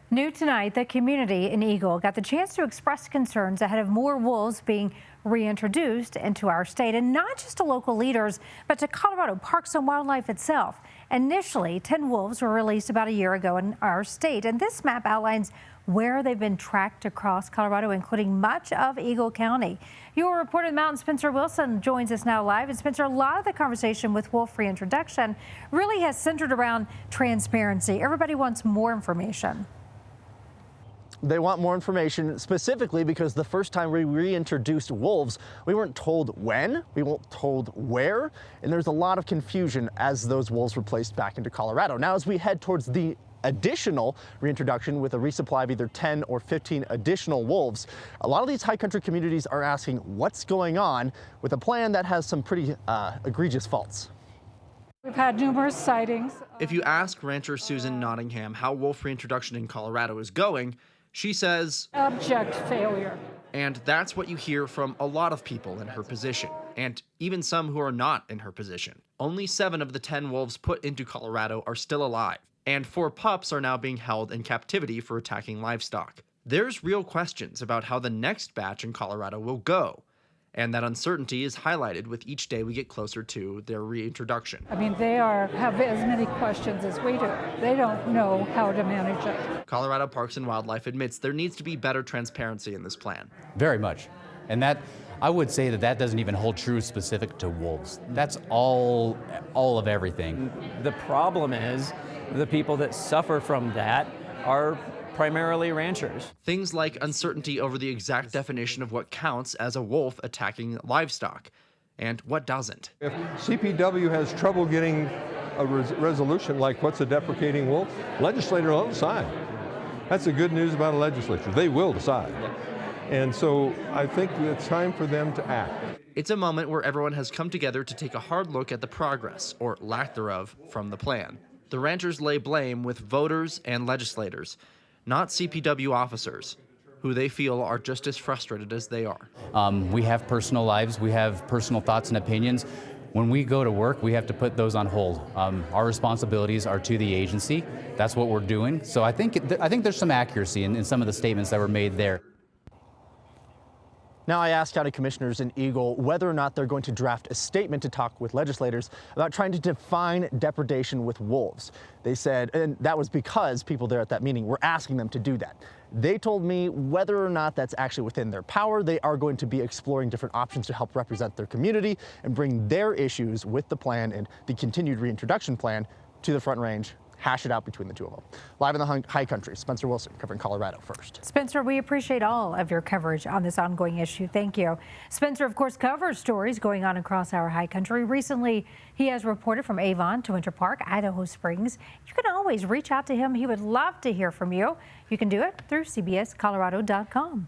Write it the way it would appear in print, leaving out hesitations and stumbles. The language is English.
New tonight, the community in Eagle got the chance to express concerns ahead of more wolves being reintroduced into our state, and not just to local leaders, but to Colorado Parks and Wildlife itself. Initially, 10 wolves were released about a year ago in our state, and this map outlines where they've been tracked across Colorado, including much of Eagle County. Your reporter in the mountain, Spencer Wilson, joins us now live. And Spencer, a lot of the conversation with wolf reintroduction really has centered around transparency. Everybody wants more information. They want more information specifically because the first time we reintroduced wolves, we weren't told when, we weren't told where, and there's a lot of confusion as those wolves were placed back into Colorado. Now, as we head towards the additional reintroduction with a resupply of either 10 or 15 additional wolves, a lot of these high country communities are asking what's going on with a plan that has some pretty egregious faults. We've had numerous sightings. If you ask rancher Susan Nottingham how wolf reintroduction in Colorado is going, she says, abject failure. And that's what you hear from a lot of people in her position, and even some who are not in her position. Only 7 of the 10 wolves put into Colorado are still alive, and 4 pups are now being held in captivity for attacking livestock. There's real questions about how the next batch in Colorado will go, and that uncertainty is highlighted with each day we get closer to their reintroduction. I mean, they have as many questions as we do. They don't know how to manage it. Colorado Parks and Wildlife admits there needs to be better transparency in this plan. Very much. And that, I would say that doesn't even hold true specific to wolves. That's all of everything. The problem is the people that suffer from that are primarily ranchers. Things like uncertainty over the exact definition of what counts as a wolf attacking livestock and what doesn't. If CPW has trouble getting a resolution like what's a deprecating wolf, legislator will decide. That's the good news about a legislature. They will decide. And so I think it's time for them to act. It's a moment where everyone has come together to take a hard look at the progress, or lack thereof, from the plan. The ranchers lay blame with voters and legislators, not CPW officers, who they feel are just as frustrated as they are. We have personal lives, we have personal thoughts and opinions. When we go to work, we have to put those on hold. Our responsibilities are to the agency. That's what we're doing. So I think there's some accuracy in some of the statements that were made there. Now, I asked county commissioners in Eagle whether or not they're going to draft a statement to talk with legislators about trying to define depredation with wolves. They said, and that was because people there at that meeting were asking them to do that. They told me whether or not that's actually within their power, they are going to be exploring different options to help represent their community and bring their issues with the plan and the continued reintroduction plan to the Front Range. Hash it out between the two of them. Live in the high country, Spencer Wilson covering Colorado First. Spencer, we appreciate all of your coverage on this ongoing issue. Thank you. Spencer, of course, covers stories going on across our high country. Recently, he has reported from Avon to Winter Park, Idaho Springs. You can always reach out to him. He would love to hear from you. You can do it through cbscolorado.com.